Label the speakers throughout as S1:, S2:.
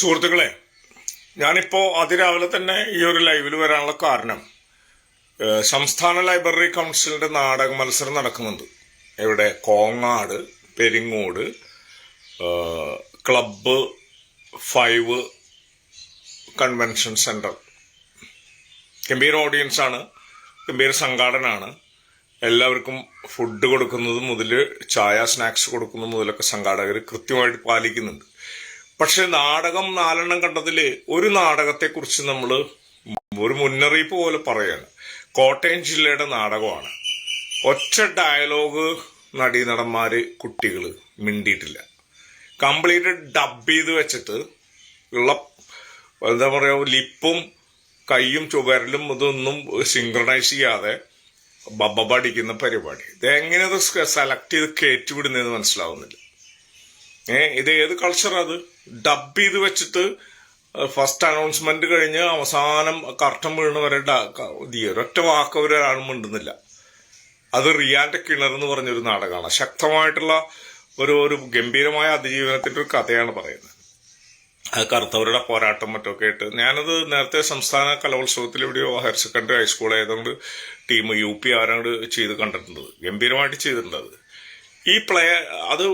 S1: സുഹൃത്തുക്കളെ, ഞാനിപ്പോ അതിരാവിലെ തന്നെ ഈ ഒരു ലൈവിൽ വരാനുള്ള കാരണം സംസ്ഥാന ലൈബ്രറി കൗൺസിലിന്റെ നാടക മത്സരം നടക്കുന്നുണ്ട്. ഇവിടെ Kongad Peringode club 5 convention centre. ഗംഭീര ഓഡിയൻസ് ആണ്, ഗംഭീര സംഘാടനാണ്. എല്ലാവർക്കും ഫുഡ് കൊടുക്കുന്നത് മുതൽ ചായ സ്നാക്സ് കൊടുക്കുന്നത് മുതലൊക്കെ സംഘാടകർ കൃത്യമായിട്ട് പാലിക്കുന്നുണ്ട്. പക്ഷെ നാടകം 4 കണ്ടതില് ഒരു നാടകത്തെക്കുറിച്ച് നമ്മൾ ഒരു മുന്നറിയിപ്പ് പോലെ പറയാണ്. കോട്ടയം ജില്ലയുടെ നാടകമാണ്. ഒറ്റ ഡയലോഗ് നടീനടന്മാര് കുട്ടികള് മിണ്ടിയിട്ടില്ല. കംപ്ലീറ്റ് ഡബ് ചെയ്ത് വെച്ചിട്ട് ഉള്ള എന്താ പറയാ, ലിപ്പും കൈയും ചുവരലും ഇതൊന്നും സിങ്ക്രണൈസ് ചെയ്യാതെ ബബ്ബടിക്കുന്ന പരിപാടി. ഇതെങ്ങനെ സെലക്ട് ചെയ്ത് കയറ്റിവിടുന്നതെന്ന് മനസ്സിലാവുന്നില്ല. ഇത് ഏത് കൾച്ചറാ? അത് ഡബ് ചെയ്ത് വെച്ചിട്ട് ഫസ്റ്റ് അനൗൺസ്മെന്റ് കഴിഞ്ഞ് അവസാനം കർട്ടൻ വീണവരെ ഒരൊറ്റ വാക്ക് ഒരാളും മിണ്ടുന്നില്ല. അത് റിയാന്റെ കിണർ എന്ന് പറഞ്ഞൊരു നാടകമാണ്. ശക്തമായിട്ടുള്ള ഒരു ഗംഭീരമായ അതിജീവനത്തിന്റെ ഒരു കഥയാണ് പറയുന്നത്. അത് കറുത്തവരുടെ പോരാട്ടം മറ്റൊക്കെ ആയിട്ട്. ഞാനത് നേരത്തെ സംസ്ഥാന കലോത്സവത്തിൽ എവിടെയോ ഹയർ സെക്കൻഡറി ഹൈസ്കൂൾ ഏതാണ്ട് ടീം UP ആരാണ്ട് ചെയ്ത് കണ്ടിട്ടുണ്ട്. ഗംഭീരമായിട്ട് ചെയ്തിട്ടുണ്ട് അത്. ഈ പ്ലേ അത്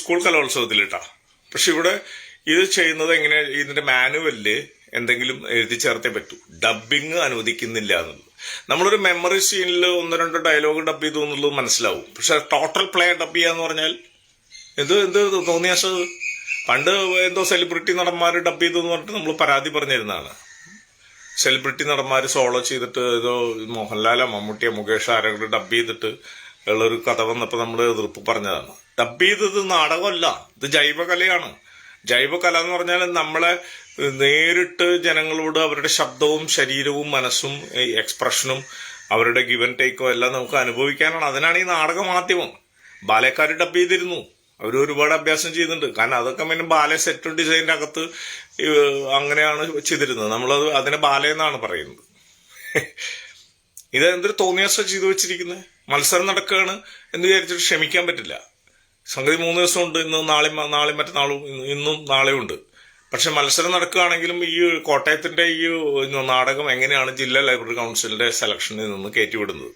S1: സ്കൂൾ കലോത്സവത്തിലിട്ടാ. പക്ഷെ ഇവിടെ ഇത് ചെയ്യുന്നത് എങ്ങനെ? ഇതിന്റെ മാനുവലില് എന്തെങ്കിലും എഴുതി ചേർത്തേ പറ്റൂ. ഡബിങ് അനുവദിക്കുന്നില്ല എന്നുള്ളത്. നമ്മളൊരു മെമ്മറി സീനിൽ 1-2 ഡയലോഗ് ഡബ് ചെയ്തു എന്നുള്ളത് മനസ്സിലാവും. പക്ഷെ ടോട്ടൽ പ്ലേ ഡബ് ചെയ്യാന്ന് പറഞ്ഞാൽ എന്ത് തോന്നിയാസത്. പണ്ട് എന്തോ സെലിബ്രിറ്റി നടന്മാര് ഡബ് ചെയ്തു എന്ന് പറഞ്ഞിട്ട് നമ്മൾ പരാതി പറഞ്ഞിരുന്നതാണ്. സെലിബ്രിറ്റി നടന്മാര് സോളോ ചെയ്തിട്ട് ഏതോ മോഹൻലാലോ മമ്മൂട്ടിയോ മുകേഷ് ആരെങ്കിലും ഡബ് ചെയ്തിട്ട് ഉള്ളൊരു കഥ വന്നപ്പോൾ നമ്മൾ എതിർപ്പ് പറഞ്ഞതാണ്. ഡബ് ചെയ്തത് നാടകമല്ല, ഇത് ജൈവകലയാണ്. ജൈവകല എന്ന് പറഞ്ഞാൽ നമ്മളെ നേരിട്ട് ജനങ്ങളോട് അവരുടെ ശബ്ദവും ശരീരവും മനസ്സും എക്സ്പ്രഷനും അവരുടെ ഗിവൻ ടേക്കോ എല്ലാം നമുക്ക് അനുഭവിക്കാനാണ്. അതിനാണ് ഈ നാടക മാധ്യമം. ബാലക്കാർ ഡബ് ചെയ്തിരുന്നു, അവർ ഒരുപാട് അഭ്യാസം ചെയ്യുന്നുണ്ട്. കാരണം അതൊക്കെ പിന്നെ ബാലെ സെറ്റ് ഡിസൈനിന്റെ അകത്ത് അങ്ങനെയാണ് ചെയ്തിരുന്നത്. നമ്മളത് അതിനെ ബാലയെന്നാണ് പറയുന്നത്. ഇത് എന്തൊരു തോന്നിയാസം ചെയ്തു വെച്ചിരിക്കുന്നത്. മത്സരം നടക്കുകയാണ് എന്ന് വിചാരിച്ചിട്ട് ക്ഷമിക്കാൻ പറ്റില്ല. സംഗതി 3 ദിവസം ഉണ്ട്. ഇന്ന് നാളെയും മറ്റന്നാളും ഇന്നും നാളെയും ഉണ്ട്. പക്ഷെ മത്സരം നടക്കുകയാണെങ്കിലും ഈ കോട്ടയത്തിന്റെ ഈ നാടകം എങ്ങനെയാണ് ജില്ലാ ലൈബ്രറി കൗൺസിലിന്റെ സെലക്ഷനിൽ നിന്ന് കയറ്റിവിടുന്നത്?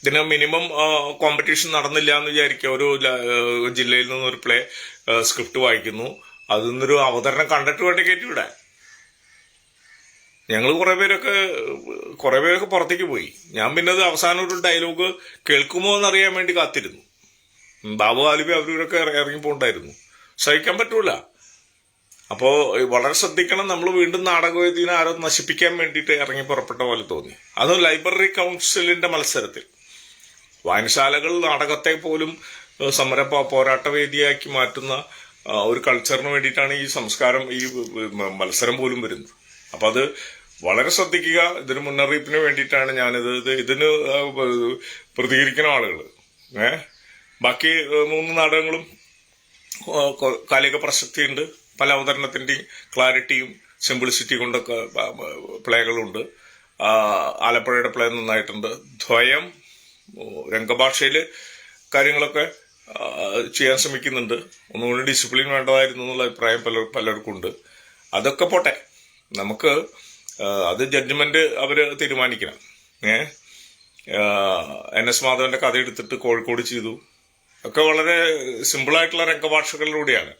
S1: ഇതിന് മിനിമം കോമ്പറ്റീഷൻ നടന്നില്ല എന്ന് വിചാരിക്കുക. ഒരു ജില്ലയിൽ നിന്നൊരു പ്ലേ സ്ക്രിപ്റ്റ് വായിക്കുന്നു, അതിൽ നിന്നൊരു അവതരണം കണ്ടിട്ട് വേണ്ടി കയറ്റിവിടാൻ. ഞങ്ങൾ കുറെ പേരൊക്കെ പുറത്തേക്ക് പോയി. ഞാൻ പിന്നെ അത് അവസാനം ഒരു ഡയലോഗ് കേൾക്കുമോ എന്നറിയാൻ വേണ്ടി കാത്തിരുന്നു. ബാബു ആലിബി അവരൊക്കെ ഇറങ്ങിപ്പോണ്ടായിരുന്നു. സഹിക്കാൻ പറ്റൂല. അപ്പോ വളരെ ശ്രദ്ധിക്കണം. നമ്മൾ വീണ്ടും നാടകവേദിനെ ആരോ നശിപ്പിക്കാൻ വേണ്ടിയിട്ട് ഇറങ്ങി പുറപ്പെട്ട പോലെ തോന്നി. അത് ലൈബ്രറി കൗൺസിലിന്റെ മത്സരത്തിൽ. വായനശാലകൾ നാടകത്തെ പോലും സമര പോരാട്ട വേദിയാക്കി മാറ്റുന്ന ഒരു കൾച്ചറിന് വേണ്ടിയിട്ടാണ് ഈ സംസ്കാരം, ഈ മത്സരം പോലും വരുന്നത്. അപ്പൊ അത് വളരെ ശ്രദ്ധിക്കുക. ഇതിന് മുന്നറിയിപ്പിന് വേണ്ടിയിട്ടാണ് ഞാനിത്. ഇതിന് പ്രതികരിക്കുന്ന ആളുകൾ ബാക്കി 3 നാടകങ്ങളും കാലിക പ്രസക്തിയുണ്ട്. പല അവതരണത്തിന്റെയും ക്ലാരിറ്റിയും സിംപിളിസിറ്റിയും കൊണ്ടൊക്കെ പ്ലേകളുണ്ട്. ആലപ്പുഴയുടെ പ്ലേ നന്നായിട്ടുണ്ട്. ദ്വയം രംഗഭാഷയില് കാര്യങ്ങളൊക്കെ ചെയ്യാൻ ശ്രമിക്കുന്നുണ്ട്. ഒന്നുകൂടി ഡിസിപ്ലിൻ വേണ്ടതായിരുന്നു എന്നുള്ള അഭിപ്രായം പലർക്കും ഉണ്ട്. അതൊക്കെ പോട്ടെ, നമുക്ക് അത് ജഡ്ജ്മെന്റ് അവര് തീരുമാനിക്കണം. NS മാധവന്റെ കഥ എടുത്തിട്ട് കോഴിക്കോട് ചെയ്തു. ഒക്കെ വളരെ സിമ്പിളായിട്ടുള്ള രംഗഭാഷകളിലൂടെയാണ്.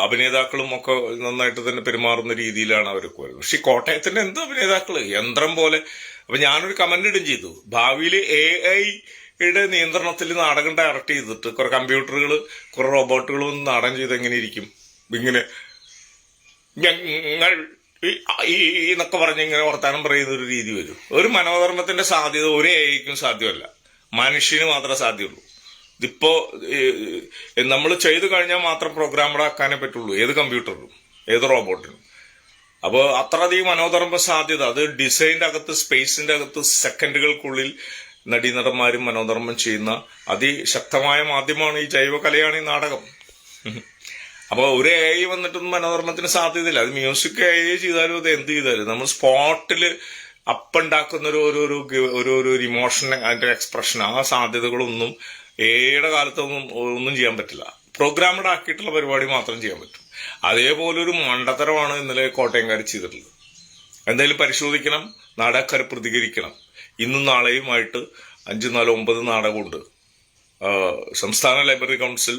S1: അഭിനേതാക്കളും ഒക്കെ നന്നായിട്ട് തന്നെ പെരുമാറുന്ന രീതിയിലാണ് അവരൊക്കെ വരുന്നത്. പക്ഷെ കോട്ടയത്തിന്റെ എന്ത് അഭിനേതാക്കള്, യന്ത്രം പോലെ. അപ്പൊ ഞാനൊരു കമന്റ് ഇടും ചെയ്തു, ഭാവിയിൽ AI-യുടെ നിയന്ത്രണത്തിൽ നാടകം ഡയറക്ട് ചെയ്തിട്ട് കുറെ കമ്പ്യൂട്ടറുകൾ കുറെ റോബോട്ടുകളും നാടകം ചെയ്ത് എങ്ങനെ ഇരിക്കും? ഇങ്ങനെ ഞങ്ങൾ എന്നൊക്കെ പറഞ്ഞ് ഇങ്ങനെ വർത്താനം പറയുന്ന ഒരു രീതി വരും. ഒരു മനോധർമ്മത്തിന്റെ സാധ്യത ഒരു AI-ക്കും സാധ്യമല്ല, മനുഷ്യന് മാത്രമേ സാധ്യമുള്ളൂ. ഇതിപ്പോ നമ്മൾ ചെയ്തു കഴിഞ്ഞാൽ മാത്രം പ്രോഗ്രാമർ ആക്കാനേ പറ്റുള്ളൂ, ഏത് കമ്പ്യൂട്ടറിനും ഏത് റോബോട്ടിനും. അപ്പോൾ അത്രയധികം മനോധർമ്മ സാധ്യത അത് ഡിസൈനിന്റെ അകത്ത്, സ്പേസിന്റെ അകത്ത് സെക്കൻഡുകൾക്കുള്ളിൽ നടീനടന്മാരും മനോധർമ്മം ചെയ്യുന്ന അതിശക്തമായ മാധ്യമമാണ് ഈ ജൈവകലയാണ് ഈ നാടകം. അപ്പോൾ ഒരു AI വന്നിട്ടൊന്നും മനോധർമ്മത്തിന് സാധ്യതയില്ല. അത് മ്യൂസിക് AI ചെയ്താലും അത് എന്ത് ചെയ്താലും നമ്മൾ സ്പോട്ടില് അപ്പുണ്ടാക്കുന്ന ഒരു ഇമോഷൻ, അതിന്റെ എക്സ്പ്രഷൻ, ആ സാധ്യതകളൊന്നും AI-യുടെ കാലത്തൊന്നും ചെയ്യാൻ പറ്റില്ല. പ്രോഗ്രാമഡ് ആക്കിയിട്ടുള്ള പരിപാടി മാത്രം ചെയ്യാൻ പറ്റും. അതേപോലൊരു മണ്ടത്തരമാണ് ഇന്നലെ കോട്ടയംകാർ ചെയ്തിട്ടുള്ളത്. എന്തായാലും പരിശോധിക്കണം, നാടകക്കാർ പ്രതികരിക്കണം. ഇന്നും നാളെയുമായിട്ട് 5, 4, 9 നാടകമുണ്ട്. സംസ്ഥാന ലൈബ്രറി കൗൺസിൽ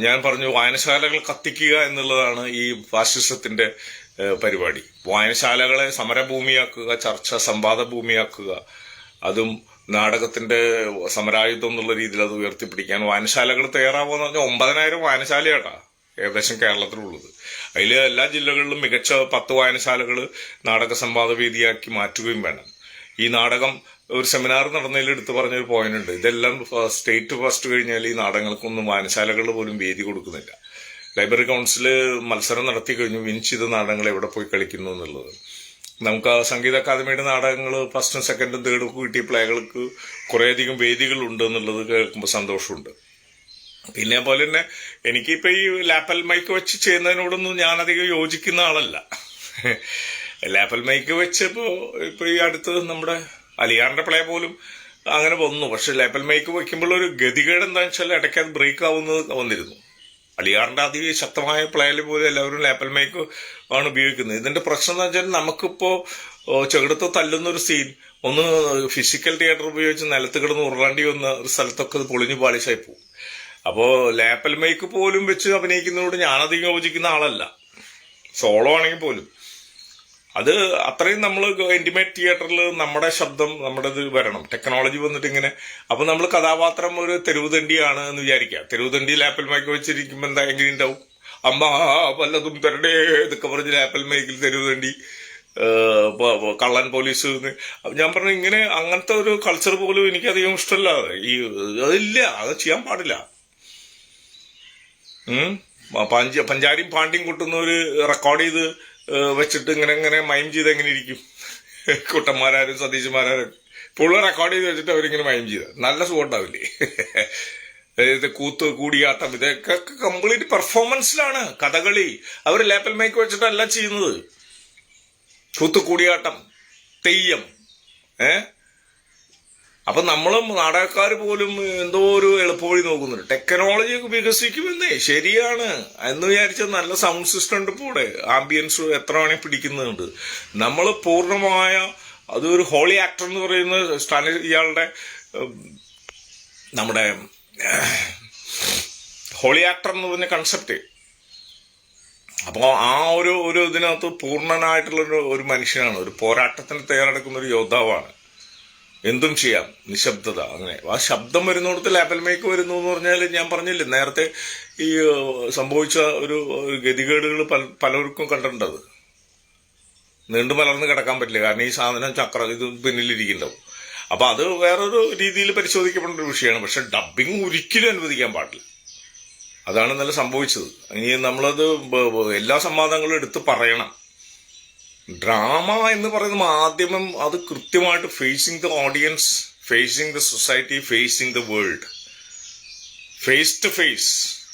S1: ഞാൻ പറഞ്ഞു, വായനശാലകൾ കത്തിക്കുക എന്നുള്ളതാണ് ഈ ഫാസിസത്തിന്റെ പരിപാടി. വായനശാലകളെ സമരഭൂമിയാക്കുക, ചർച്ച സംവാദ ഭൂമിയാക്കുക, അതും നാടകത്തിന്റെ സമരായുധം എന്നുള്ള രീതിയിൽ അത് ഉയർത്തിപ്പിടിക്കാൻ വായനശാലകൾ തയ്യാറാവുമെന്ന് പറഞ്ഞാൽ 9,000 വായനശാലയാട്ടാ ഏകദേശം കേരളത്തിലുള്ളത്. അതിൽ എല്ലാ ജില്ലകളിലും മികച്ച 10 വായനശാലകൾ നാടക സംവാദ വേദിയാക്കി മാറ്റുകയും വേണം. ഈ നാടകം ഒരു സെമിനാർ നടന്നതിൽ എടുത്തു പറഞ്ഞൊരു പോയിന്റ് ഉണ്ട്. ഇതെല്ലാം സ്റ്റേറ്റ് ഫസ്റ്റ് കഴിഞ്ഞാൽ ഈ നാടകങ്ങൾക്കൊന്നും വായനശാലകളിൽ പോലും വേദി കൊടുക്കുന്നില്ല. ലൈബ്രറി കൗൺസില് മത്സരം നടത്തി കഴിഞ്ഞു, വിൻ ചെയ്ത നാടകങ്ങൾ എവിടെ പോയി കളിക്കുന്നു എന്നുള്ളത്. നമുക്ക് സംഗീത അക്കാദമിയുടെ നാടകങ്ങൾ 1st, 2nd, 3rd കിട്ടിയ പ്ലേകൾക്ക് കുറേയധികം വേദികളുണ്ട് എന്നുള്ളത് കേൾക്കുമ്പോൾ സന്തോഷമുണ്ട്. പിന്നെ പോലെ തന്നെ എനിക്കിപ്പോ ഈ ലാപ്പൽ മൈക്ക് വെച്ച് ചെയ്യുന്നതിനോടൊന്നും ഞാനധികം യോജിക്കുന്ന ആളല്ല. ലാപ്പൽ മൈക്ക് വെച്ച് ഇപ്പൊ ഈ അടുത്ത് നമ്മുടെ അലിയാറിന്റെ പ്ലേ പോലും അങ്ങനെ വന്നു. പക്ഷെ ലാപ്പൽ മൈക്ക് വെക്കുമ്പോൾ ഒരു ഗതികേട് എന്താണെന്ന് വെച്ചാൽ ഇടയ്ക്ക് അത് ബ്രേക്ക് ആവുന്നത് വന്നിരുന്നു. അലിയാറിന്റെ അതിശക്തമായ പ്ലേയിൽ പോലും എല്ലാവരും ലാപ്പൽ മൈക്ക് ആണ് ഉപയോഗിക്കുന്നത്. ഇതിന്റെ പ്രശ്നം എന്ന് വെച്ചാൽ നമുക്കിപ്പോ ചെകിടത്ത് തല്ലുന്ന ഒരു സീൻ ഒന്ന് ഫിസിക്കൽ തിയേറ്റർ ഉപയോഗിച്ച് നിലത്ത് കിടന്ന് ഉരുളാണ്ടി വന്ന ഒരു സ്ഥലത്തൊക്കെ അത് പൊളിഞ്ഞു പാളിശായി പോകും. അപ്പോ ലാപ്പൽ മൈക്ക് പോലും വെച്ച് അഭിനയിക്കുന്നതോട് ഞാനധികം യോജിക്കുന്ന ആളല്ല, സോളോ ആണെങ്കിൽ പോലും. അത് അത്രയും നമ്മൾ ഇന്റിമേറ്റ് തിയേറ്ററിൽ നമ്മുടെ ശബ്ദം നമ്മുടെ ഇത് വരണം. ടെക്നോളജി വന്നിട്ട് ഇങ്ങനെ അപ്പൊ നമ്മൾ കഥാപാത്രം ഒരു തെരുവുതണ്ടിയാണ് എന്ന് വിചാരിക്കാം. തെരുവുതണ്ടി ലാപ്പൽ മൈക്ക് വെച്ചിരിക്കുമ്പോ എന്താ എങ്ങനെ ഉണ്ടാവും? അമ്മ വല്ലതും തരണ്ടേ ഇതൊക്കെ പറഞ്ഞ് ലാപ്പൽ മൈക്കിൽ തെരുവുതണ്ടി, കള്ളൻ പോലീസ്. ഞാൻ പറഞ്ഞു ഇങ്ങനെ അങ്ങനത്തെ ഒരു കൾച്ചർ പോലും എനിക്കധികം ഇഷ്ടമല്ല. അതില്ല, അത് ചെയ്യാൻ പാടില്ല. പഞ്ചാരിയും പാണ്ടിയും കൂട്ടുന്ന ഒരു റെക്കോർഡ് ചെയ്ത് വെച്ചിട്ട് ഇങ്ങനെ മൈം ചെയ്ത് എങ്ങനെ ഇരിക്കും? കുട്ടന്മാരും സതീശന്മാരും പുള്ള റെക്കോർഡ് ചെയ്ത് വെച്ചിട്ട് അവരിങ്ങനെ മൈം ചെയ്ത നല്ല സുഖം ഉണ്ടാവില്ലേ? കൂത്ത് കൂടിയാട്ടം ഇതൊക്കെ കംപ്ലീറ്റ് പെർഫോമൻസിലാണ്. കഥകളി അവർ ലാപ്പൽ മൈക്ക് വെച്ചിട്ടല്ല ചെയ്യുന്നത്. കൂത്ത് കൂടിയാട്ടം, തെയ്യം. അപ്പൊ നമ്മളും നാടകക്കാർ പോലും എന്തോ ഒരു എളുപ്പവഴി നോക്കുന്നുണ്ട്. ടെക്നോളജി വികസിക്കുമെന്നേ, ശരിയാണ് എന്ന് വിചാരിച്ച നല്ല സൗണ്ട് സിസ്റ്റം ഉണ്ട് ഇപ്പോൾ. ആംബിയൻസ് എത്ര വേണമെങ്കിൽ പിടിക്കുന്നുണ്ട്. നമ്മൾ പൂർണ്ണമായ അതൊരു ഹോളി ആക്ടർ എന്ന് പറയുന്ന ഇയാളുടെ നമ്മുടെ ഹോളി ആക്ടർ എന്ന് പറഞ്ഞ കൺസെപ്റ്റ്. അപ്പോൾ ആ ഒരു ഇതിനകത്ത് പൂർണ്ണനായിട്ടുള്ള ഒരു മനുഷ്യനാണ്, ഒരു പോരാട്ടത്തിന് തയ്യാറെടുക്കുന്ന ഒരു യോദ്ധാവാണ്. എന്തും ചെയ്യാം, നിശബ്ദത. അങ്ങനെ ആ ശബ്ദം വരുന്നിടത്ത് ലാപ്പൽ മൈക്ക് വരുന്നു എന്ന് പറഞ്ഞാൽ ഞാൻ പറഞ്ഞില്ലേ നേരത്തെ ഈ സംഭവിച്ച ഒരു ഗതികേടുകൾ പലർക്കും കണ്ടിട്ടുണ്ടത്. നീണ്ടു മലർന്ന് കിടക്കാൻ പറ്റില്ല, കാരണം ഈ സാധനം ഇത് പിന്നിലിരിക്കുന്നുണ്ടാവും. അപ്പൊ അത് വേറൊരു രീതിയിൽ പരിശോധിക്കപ്പെടേണ്ട ഒരു വിഷയമാണ്. പക്ഷെ ഡബ്ബിങ് ഒരിക്കലും അനുവദിക്കാൻ പാടില്ല. അതാണ് ഇന്നലെ സംഭവിച്ചത്. ഇനി നമ്മളത് എല്ലാ സംവാദങ്ങളും എടുത്ത് പറയണം. ഡ്രാമ എന്ന് പറയുന്ന മാധ്യമം അത് കൃത്യമായിട്ട് facing the audience, facing the society, facing the world, face to face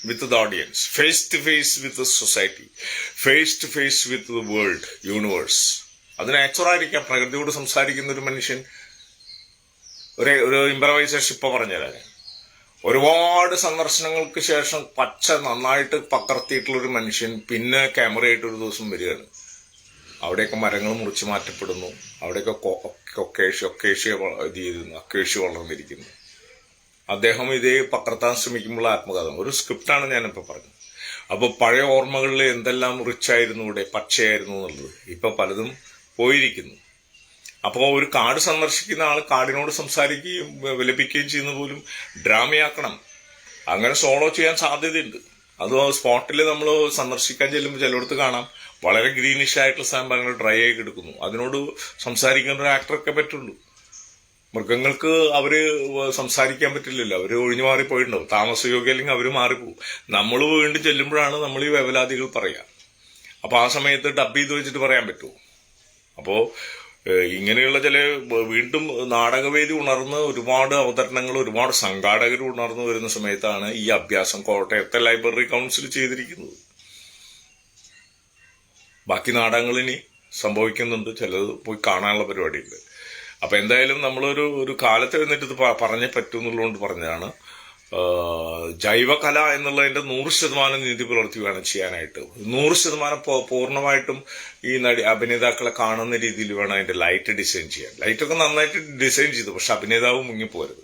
S1: with the audience, face to face with the society, face to face with the world, universe. അത് നാച്ചുറായിരിക്കാം. പ്രകൃതിയോട് സംസാരിക്കുന്ന ഒരു മനുഷ്യൻ ഒരു ഇംപ്രവൈസേഷൻ ഇപ്പൊ പറഞ്ഞുതരാൻ ഒരുപാട് സന്ദർശനങ്ങൾക്ക് ശേഷം പച്ച നന്നായിട്ട് പകർത്തിയിട്ടുള്ളൊരു മനുഷ്യൻ പിന്നെ ക്യാമറയായിട്ട് ഒരു ദിവസം വരികയാണ്. അവിടെയൊക്കെ മരങ്ങൾ മുറിച്ച് മാറ്റപ്പെടുന്നു, അവിടെയൊക്കെ ഒക്കേഷ്യ വളർന്നിരിക്കുന്നു. അദ്ദേഹം ഇതേ പകർത്താൻ ശ്രമിക്കുമ്പോൾ ആത്മകഥ ഒരു സ്ക്രിപ്റ്റാണ് ഞാനിപ്പോ പറഞ്ഞത്. അപ്പൊ പഴയ ഓർമ്മകളിൽ എന്തെല്ലാം റിച്ചായിരുന്നു, ഇവിടെ പച്ചയായിരുന്നു എന്നുള്ളത് ഇപ്പൊ പലതും പോയിരിക്കുന്നു. അപ്പോൾ ഒരു കാട് സന്ദർശിക്കുന്ന ആൾ കാടിനോട് സംസാരിക്കുകയും വിലപിക്കുകയും ചെയ്യുന്ന പോലും ഡ്രാമയാക്കണം. അങ്ങനെ സോളോ ചെയ്യാൻ സാധ്യതയുണ്ട്. അത് സ്പോട്ടിൽ നമ്മൾ സന്ദർശിക്കാൻ ചെല്ലുമ്പോൾ ചിലയിടത്ത് കാണാം വളരെ ഗ്രീനിഷ് ആയിട്ടുള്ള സാധനം ഭയങ്കര ഡ്രൈ ആയി കിടക്കുന്നു. അതിനോട് സംസാരിക്കുന്ന ഒരു ആക്ടറൊക്കെ പറ്റുള്ളൂ. മൃഗങ്ങൾക്ക് അവര് സംസാരിക്കാൻ പറ്റില്ലല്ലോ, അവര് ഒഴിഞ്ഞു മാറിപ്പോയിട്ടുണ്ടാവും. താമസയോഗ്യം അല്ലെങ്കിൽ അവര് മാറിപ്പോവും. നമ്മൾ വീണ്ടും ചെല്ലുമ്പോഴാണ് നമ്മൾ ഈ വേവലാതികൾ പറയാ. അപ്പൊ ആ സമയത്ത് ഡബ് ചെയ്ത് വെച്ചിട്ട് പറയാൻ പറ്റുമോ? അപ്പോ ഇങ്ങനെയുള്ള ചില വീണ്ടും നാടകവേദി ഉണർന്ന് ഒരുപാട് അവതരണങ്ങൾ, ഒരുപാട് സംഘാടകർ ഉണർന്നു വരുന്ന സമയത്താണ് ഈ അഭ്യാസം കോട്ടയത്തെ ലൈബ്രറി കൗൺസിൽ ചെയ്തിരിക്കുന്നത്. ബാക്കി നാടകങ്ങൾ ഇനി സംഭവിക്കുന്നുണ്ട്, ചിലത് പോയി കാണാനുള്ള പരിപാടിയുണ്ട്. അപ്പൊ എന്തായാലും നമ്മളൊരു കാലത്ത് എഴുന്നേറ്റ് ഇത് പറഞ്ഞേ പറ്റൂ എന്നുള്ളതുകൊണ്ട് പറഞ്ഞതാണ്. ജൈവകല എന്നുള്ളതിന്റെ 100% നീതി പുലർത്തി വേണം ചെയ്യാനായിട്ട്. 100% പൂർണ്ണമായിട്ടും ഈ അഭിനേതാക്കളെ കാണുന്ന രീതിയിൽ വേണം അതിന്റെ ലൈറ്റ് ഡിസൈൻ ചെയ്യാൻ. ലൈറ്റൊക്കെ നന്നായിട്ട് ഡിസൈൻ ചെയ്തു, പക്ഷെ അഭിനേതാവ് മുങ്ങിപ്പോരുത്.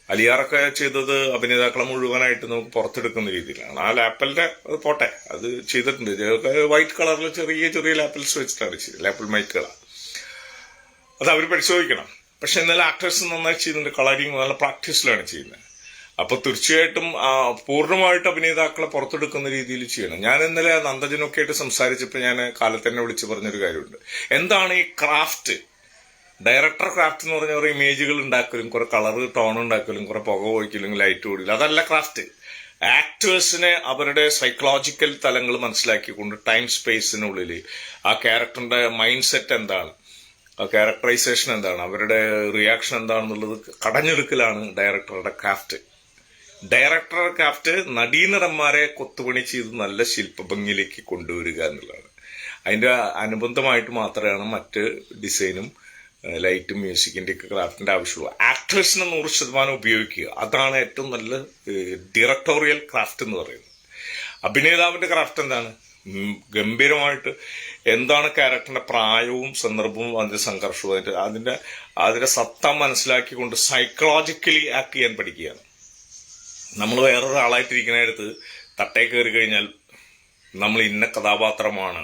S1: അലിയാറൊക്കെ ചെയ്തത് അഭിനേതാക്കളെ മുഴുവനായിട്ട് നമുക്ക് പുറത്തെടുക്കുന്ന രീതിയിലാണ്. ആ ലാപ്പലിന്റെ പോട്ടെ, അത് ചെയ്തിട്ടുണ്ട്. വൈറ്റ് കളറിൽ ചെറിയ ചെറിയ ലാപ്പിൽസ് വെച്ചിട്ടാണ് ചെയ്തത്, ലാപ്പിൾ മൈക്കുകളാണ്. അത് അവർ പരിശോധിക്കണം. പക്ഷെ എന്നാലും ആക്ടേഴ്സ് നന്നായി ചെയ്യുന്നുണ്ട്. കളറിങ് നല്ല പ്രാക്ടീസിലാണ് ചെയ്യുന്നത്. അപ്പൊ തീർച്ചയായിട്ടും പൂർണ്ണമായിട്ട് അഭിനേതാക്കളെ പുറത്തെടുക്കുന്ന രീതിയിൽ ചെയ്യണം. ഞാൻ ഇന്നലെ നന്ദജനൊക്കെ ആയിട്ട് സംസാരിച്ചപ്പോൾ ഞാൻ കാലത്ത് തന്നെ വിളിച്ചു പറഞ്ഞൊരു കാര്യമുണ്ട്. എന്താണ് ഈ ക്രാഫ്റ്റ്? ഡയറക്ടർ ക്രാഫ്റ്റ് എന്ന് പറഞ്ഞ കുറെ ഇമേജുകൾ ഉണ്ടാക്കലും, കുറെ കളർ ടോൺ ഉണ്ടാക്കലും, കുറെ പുക ഒഴിക്കലും, ലൈറ്റ് ഓടിക്കലും, അതല്ല ക്രാഫ്റ്റ്. ആക്ടേഴ്സിനെ അവരുടെ സൈക്കോളജിക്കൽ തലങ്ങൾ മനസ്സിലാക്കിക്കൊണ്ട് ടൈം സ്പേസിനുള്ളിൽ ആ ക്യാരക്ടറിന്റെ മൈൻഡ് സെറ്റ് എന്താണ്, ആ ക്യാരക്ടറൈസേഷൻ എന്താണ്, അവരുടെ റിയാക്ഷൻ എന്താണെന്നുള്ളത് കടഞ്ഞെടുക്കലാണ് ഡയറക്ടറുടെ ക്രാഫ്റ്റ്. ഡയറക്ടറുടെ ക്രാഫ്റ്റ് നടീനടന്മാരെ കൊത്തുപണി ചെയ്ത് നല്ല ശില്പഭംഗിയിലേക്ക് കൊണ്ടുവരിക എന്നുള്ളതാണ്. അതിന്റെ അനുബന്ധമായിട്ട് മാത്രമാണ് മറ്റ് ഡിസൈനും ലൈറ്റും മ്യൂസിക്കിന്റെ ഒക്കെ ക്രാഫ്റ്റിന്റെ ആവശ്യമുള്ളൂ. ആക്ടേഴ്സിനെ 100% ഉപയോഗിക്കുക, അതാണ് ഏറ്റവും നല്ല ഡയറക്ടോറിയൽ ക്രാഫ്റ്റ് എന്ന് പറയുന്നത്. അഭിനേതാവിന്റെ ക്രാഫ്റ്റ് എന്താണ്? ഗംഭീരമായിട്ട് എന്താണ് ക്യാരക്ടറിന്റെ പ്രായവും സന്ദർഭവും അതിന്റെ സംഘർഷവും അതിന്റെ സത്ത മനസ്സിലാക്കിക്കൊണ്ട് സൈക്കോളജിക്കലി ആക്ട് ചെയ്യാൻ പഠിക്കുകയാണ്. നമ്മൾ വേറൊരാളായിട്ടിരിക്കുന്നിടത്ത് തട്ടേ കയറി കഴിഞ്ഞാൽ നമ്മൾ ഇന്ന കഥാപാത്രമാണ്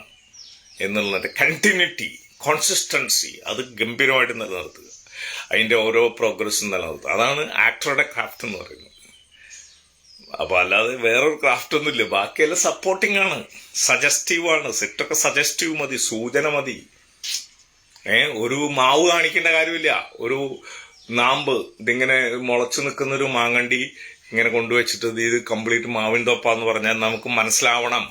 S1: എന്നുള്ളതിന്റെ കണ്ടിന്യൂറ്റി, കോൺസിസ്റ്റൻസി അത് ഗംഭീരമായിട്ട് നിലനിർത്തുക. അതിന്റെ ഓരോ പ്രോഗ്രസ്സും നിലനിർത്തുക. അതാണ് ആക്ടറുടെ ക്രാഫ്റ്റ് എന്ന് പറയുന്നത്. അപ്പൊ അല്ലാതെ വേറൊരു ക്രാഫ്റ്റ് ഒന്നുമില്ല. ബാക്കിയെല്ലാം സപ്പോർട്ടിംഗ് ആണ്, സജസ്റ്റീവ് ആണ്. സെറ്റൊക്കെ സജസ്റ്റീവ് മതി, സൂചന മതി. ഒരു മാവ് കാണിക്കേണ്ട കാര്യമില്ല. ഒരു നാമ്പ് ഇതിങ്ങനെ മുളച്ചു നിൽക്കുന്ന ഒരു മാങ്ങണ്ടി ഇങ്ങനെ കൊണ്ടുവച്ചിട്ട് ഇത് കംപ്ലീറ്റ് മാവിൻ തൊപ്പാന്ന് പറഞ്ഞാൽ നമുക്ക് മനസ്സിലാവണം.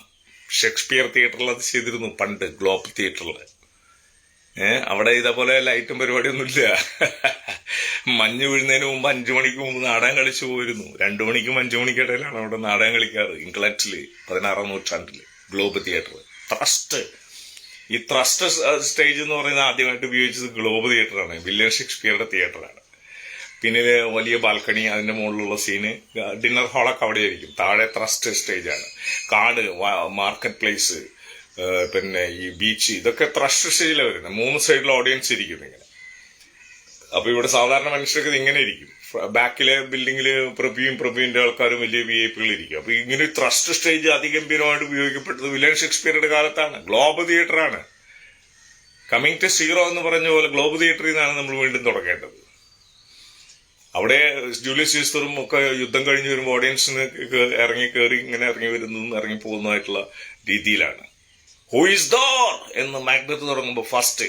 S1: ഷേക്സ്പിയർ തിയേറ്ററിൽ അത് ചെയ്തിരുന്നു പണ്ട്, ഗ്ലോബ് തിയേറ്ററിൽ. അവിടെ ഇതേപോലെ ലൈറ്റും പരിപാടിയൊന്നുമില്ല. മഞ്ഞ് വീഴുന്നതിന് മുമ്പ് 5 മണിക്ക് മുമ്പ് നാടകം കളിച്ചു പോയിരുന്നു. 2 മണിക്കും 5 മണിക്കിടയിലാണ് അവിടെ നാടകം കളിക്കാറ്. ഇംഗ്ലണ്ടില് 16ാം നൂറ്റാണ്ടില് ഗ്ലോബ് തിയേറ്റർ. ഈ ത്രസ്റ്റ് സ്റ്റേജ് എന്ന് പറയുന്നത് ആദ്യമായിട്ട് ഉപയോഗിച്ചത് ഗ്ലോബ് തിയേറ്ററാണ്, വില്യം ഷേക്സ്പിയറുടെ തിയേറ്ററാണ്. പിന്നെ വലിയ ബാൽക്കണി, അതിന്റെ മുകളിലുള്ള സീന്, ഡിന്നർ ഹാളൊക്കെ അവിടെ ആയിരിക്കും. താഴെ ത്രസ്റ്റ് സ്റ്റേജാണ്. കാട്, മാർക്കറ്റ് പ്ലേസ്, പിന്നെ ഈ ബീച്ച്, ഇതൊക്കെ ത്രസ്റ്റ് സ്റ്റേജിലാണ് വരുന്നത്. 3 സൈഡിൽ ഓഡിയൻസ് ഇരിക്കും ഇങ്ങനെ. അപ്പൊ ഇവിടെ സാധാരണ മനുഷ്യർക്ക് ഇങ്ങനെ ഇരിക്കും. ബാക്കിലെ ബിൽഡിങ്ങില് പ്രഭുവിന്റെ ആൾക്കാരും വലിയ VIP ഇരിക്കും. അപ്പൊ ഇങ്ങനെ ത്രസ്റ്റ് സ്റ്റേജ് അതിഗംഭീരമായിട്ട് ഉപയോഗിക്കപ്പെട്ടത് വില്യം ഷേക്സ്പിയറുടെ കാലത്താണ്. ഗ്ലോബ് തിയേറ്ററാണ്. കമ്മിങ് ടു സീറോ എന്ന് പറഞ്ഞ പോലെ ഗ്ലോബ് തിയേറ്ററിൽ നിന്നാണ് നമ്മൾ വീണ്ടും തുടങ്ങേണ്ടത്. അവിടെ ജൂലിയസ് സീസറും ഒക്കെ യുദ്ധം കഴിഞ്ഞ് വരുമ്പോൾ ഓഡിയൻസിന് ഇറങ്ങി കയറി ഇങ്ങനെ ഇറങ്ങി വരുന്നതും ഇറങ്ങി പോകുന്നതായിട്ടുള്ള രീതിയിലാണ്. ഹൂ ഈസ് ദോർ എന്ന് മാക്ബത്ത് തുടങ്ങുമ്പോൾ ഫസ്റ്റ്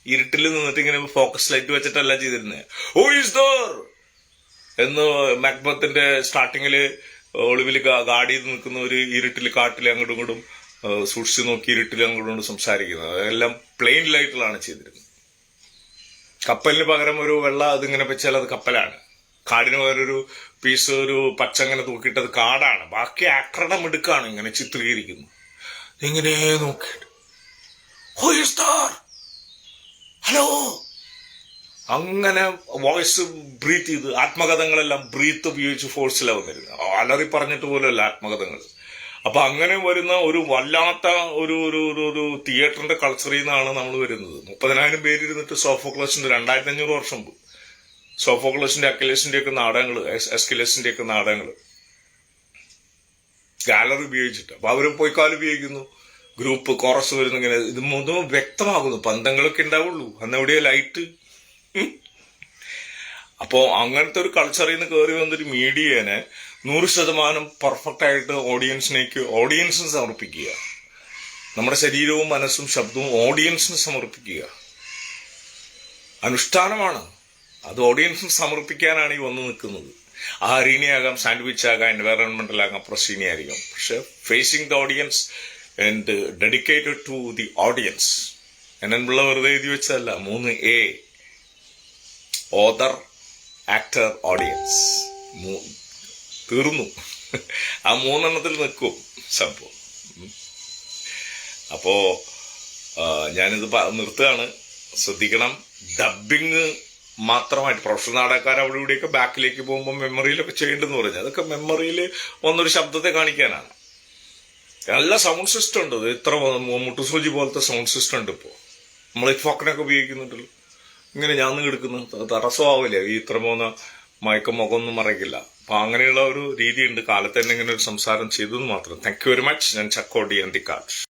S1: ഇരുട്ടിൽ നിന്നിട്ട് ഇങ്ങനെ ഫോക്കസ് ലൈറ്റ് വെച്ചിട്ടല്ല ചെയ്തിരുന്നത്. ഹൂ ഈസ് ദോർ എന്ന് മാക്ബത്തിന്റെ സ്റ്റാർട്ടിങ്ങില് ഒളിവില് ഗാർഡ് ചെയ്ത് നിൽക്കുന്ന ഒരു ഇരുട്ടിൽ കാട്ടിൽ അങ്ങോട്ടും ഇങ്ങോട്ടും സൂക്ഷിച്ചു നോക്കി ഇരുട്ടിൽ അങ്ങോട്ടും സംസാരിക്കുന്നത്. അതെല്ലാം പ്ലെയിൻ ലൈറ്റിലാണ് ചെയ്തിരുന്നത്. കപ്പലിന് പകരം ഒരു വെള്ള അതിങ്ങനെ വെച്ചാൽ അത് കപ്പലാണ്. കാടിന് പകരം പീസ് ഒരു പച്ച അങ്ങനെ തൂക്കിയിട്ടത് കാടാണ്. ബാക്കി ആക്ടറുടെ മിടുക്കാണ് ഇങ്ങനെ ചിത്രീകരിക്കുന്നു. ഇങ്ങനെ നോക്കിയിട്ട് ഹലോ അങ്ങനെ വോയിസ് ബ്രീത്ത് ചെയ്ത് ആത്മകഥകളെല്ലാം ബ്രീത്ത് ഉപയോഗിച്ച് ഫോഴ്സിലാണ് വന്നിരുന്നത്. അലറി പറഞ്ഞിട്ട് പോലെയല്ല ആത്മകഥകൾ. അപ്പൊ അങ്ങനെ വരുന്ന ഒരു വല്ലാത്ത ഒരു തിയേറ്ററിന്റെ കൾച്ചറിൽ നിന്നാണ് നമ്മൾ വരുന്നത്. 30,000 പേരിരുന്നിട്ട് സോഫോക്ലസിന്റെ 2500 വർഷം മുമ്പ് സോഫോക്ലസിന്റെ അക്കിലേസിന്റെ ഒക്കെ നാടകങ്ങൾ, എസ്കിലസിന്റെ ഒക്കെ നാടകങ്ങൾ ഗാലറി ഉപയോഗിച്ചിട്ട്. അപ്പൊ അവര് പോയിക്കാലം ഉപയോഗിക്കുന്നു, ഗ്രൂപ്പ് കോറസ് വരുന്നു. ഇങ്ങനെ ഇത് മൊത്തം വ്യക്തമാകുന്നു. പന്തങ്ങളൊക്കെ ഉണ്ടാവുള്ളൂ, അന്ന് എവിടെയാ ലൈറ്റ്. അപ്പോ അങ്ങനത്തെ ഒരു കൾച്ചറിൽ നിന്ന് കയറി വന്നൊരു മീഡിയനെ 100% പെർഫെക്റ്റ് ആയിട്ട് ഓഡിയൻസിന് സമർപ്പിക്കുക. നമ്മുടെ ശരീരവും മനസ്സും ശബ്ദവും ഓഡിയൻസിന് സമർപ്പിക്കുക. അനുഷ്ഠാനമാണ് അത്. ഓഡിയൻസിന് സമർപ്പിക്കാനാണ് ഈ വന്നു നിൽക്കുന്നത്. ആ അരീനയാകാം, സാൻഡ്വിച്ച് ആകാം, എൻവയറൺമെന്റൽ ആകാം, പ്രസീനി ആയിരിക്കാം. പക്ഷെ facing the audience and dedicated to the audience. എന്നുള്ള വെറുതെ എഴുതി വെച്ചതല്ല. 3A: author, actor, audience. തീർന്നു. ആ 3 നിൽക്കും സംഭവം. അപ്പോ ഞാനിത് നിർത്തുകയാണ്. ശ്രദ്ധിക്കണം, ഡബിങ് മാത്രമായിട്ട് പ്രൊഫഷണൽ നാടകക്കാർ അവിടെ ഇവിടെയൊക്കെ ബാക്കിലേക്ക് പോകുമ്പോൾ മെമ്മറിയിലൊക്കെ ചെയ്യേണ്ടെന്ന് പറഞ്ഞു. അതൊക്കെ മെമ്മറിയിൽ വന്നൊരു ശബ്ദത്തെ കാണിക്കാനാണ്. നല്ല സൗണ്ട് സിസ്റ്റം ഉണ്ട്. ഇത്ര മുട്ടുസൂചി പോലത്തെ സൗണ്ട് സിസ്റ്റം ഉണ്ട് ഇപ്പോൾ. നമ്മൾ ഫോക്കിനൊക്കെ ഉപയോഗിക്കുന്നുണ്ടല്ലോ. ഇങ്ങനെ ഞാൻ എടുക്കുന്നത് തടസ്സമാവില്ല. ഈ ഇത്ര പോകുന്ന മയക്കം മുഖമൊന്നും മറയ്ക്കില്ല. അപ്പൊ അങ്ങനെയുള്ള ഒരു രീതിയുണ്ട്. കാലത്ത് തന്നെ ഇങ്ങനെ ഒരു സംസാരം ചെയ്തത് മാത്രം. Thank you very much. ഞാൻ ചക്കോടി അന്തിക്കാട്.